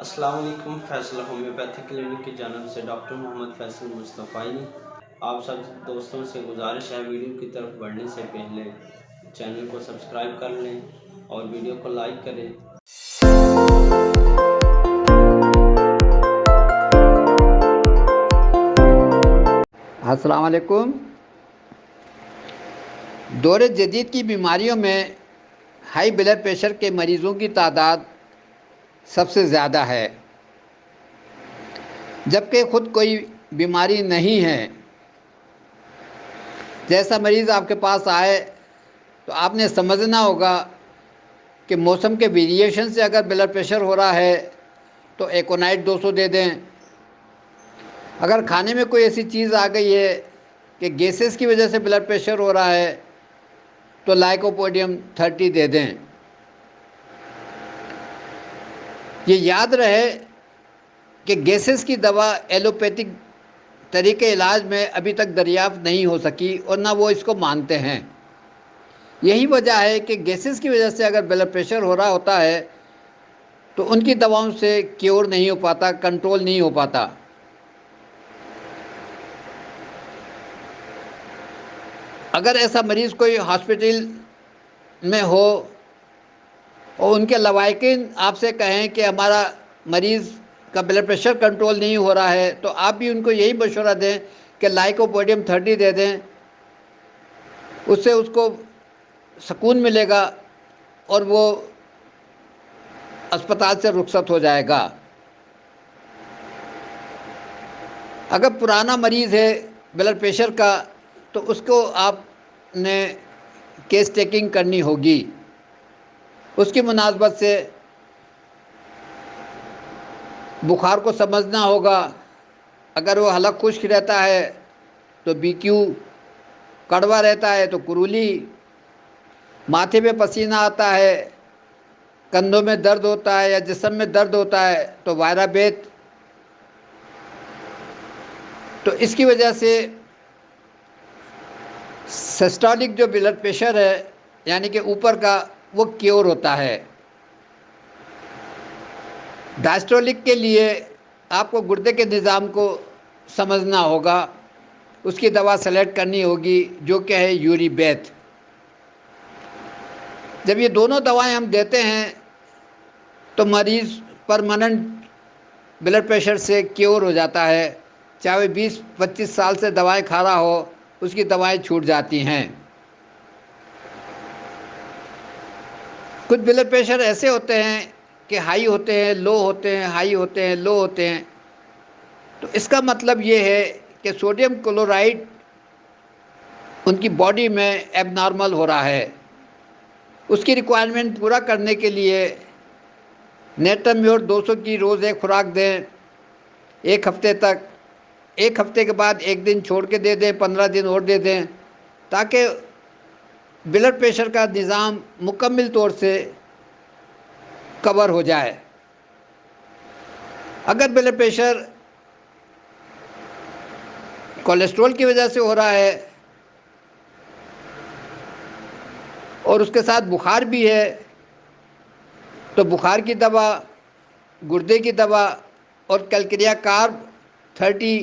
अस्सलाम वालेकुम। Faisal homeopathic clinic की जानब से डॉक्टर मोहम्मद फैसल मुस्तफ़ाई। आप सब दोस्तों से गुजारिश है वीडियो की तरफ बढ़ने से पहले चैनल को सब्सक्राइब कर लें और वीडियो को लाइक करें। अस्सलाम वालेकुम। दौरे जदीद की बीमारियों में हाई ब्लड प्रेशर के मरीज़ों की तादाद सबसे ज़्यादा है, जबकि ख़ुद कोई बीमारी नहीं है। जैसा मरीज़ आपके पास आए तो आपने समझना होगा कि मौसम के वेरिएशन से अगर ब्लड प्रेशर हो रहा है तो एकोनाइट 200 दे दें। अगर खाने में कोई ऐसी चीज़ आ गई है कि गैसेस की वजह से ब्लड प्रेशर हो रहा है तो लाइकोपोडियम 30 दे दें। ये याद रहे कि गैसेस की दवा एलोपैथिक तरीके इलाज में अभी तक दरियाफ़्त नहीं हो सकी और ना वो इसको मानते हैं। यही वजह है कि गैसेस की वजह से अगर ब्लड प्रेशर हो रहा होता है तो उनकी दवाओं से क्योर नहीं हो पाता, कंट्रोल नहीं हो पाता। अगर ऐसा मरीज़ कोई हॉस्पिटल में हो और उनके लवाकिन आपसे कहें कि हमारा मरीज़ का ब्लड प्रेशर कंट्रोल नहीं हो रहा है, तो आप भी उनको यही मशवरा दें कि लाइकोपोडियम 30 दे दें। उससे उसको सुकून मिलेगा और वो अस्पताल से रुखसत हो जाएगा। अगर पुराना मरीज़ है ब्लड प्रेशर का तो उसको आपने केस टेकिंग करनी होगी। उसकी मुनासबत से बुखार को समझना होगा। अगर वो हलक खुश्क रहता है तो BQ, कड़वा रहता है तो कुरूली, माथे पे पसीना आता है, कंधों में दर्द होता है या जिस्म में दर्द होता है तो वायराबेत। तो इसकी वजह से सिस्टोलिक जो ब्लड प्रेशर है यानी कि ऊपर का, वो क्योर होता है। डायस्टोलिक के लिए आपको गुर्दे के निज़ाम को समझना होगा, उसकी दवा सेलेक्ट करनी होगी जो कि है यूरिबेथ। जब ये दोनों दवाएं हम देते हैं तो मरीज़ परमानेंट ब्लड प्रेशर से क्योर हो जाता है। चाहे 20-25 साल से दवाएं खा रहा हो, उसकी दवाएं छूट जाती हैं। कुछ ब्लड प्रेशर ऐसे होते हैं कि हाई होते हैं, लो होते हैं, हाई होते हैं, लो होते हैं। तो इसका मतलब ये है कि सोडियम क्लोराइड उनकी बॉडी में एबनॉर्मल हो रहा है। उसकी रिक्वायरमेंट पूरा करने के लिए नेटम्योर 200 की रोज़ एक खुराक दें 1 हफ़्ते तक। 1 हफ़्ते के बाद 1 दिन छोड़ के दे दें, 15 दिन और दे दें, ताकि ब्लड प्रेशर का निज़ाम मुकम्मल तौर से कवर हो जाए। अगर ब्लड प्रेशर कोलेस्ट्रॉल की वजह से हो रहा है और उसके साथ बुखार भी है तो बुखार की दवा, गुर्दे की दवा और कैलक्रिया कार्ब 30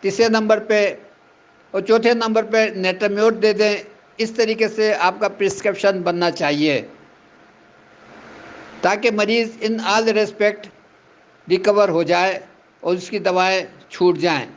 तीसरे नंबर पे और चौथे नंबर पे नेटम्योर दे दें। इस तरीके से आपका प्रिस्क्रिप्शन बनना चाहिए ताकि मरीज़ इन ऑल रिस्पेक्ट रिकवर हो जाए और उसकी दवाएं छूट जाएं।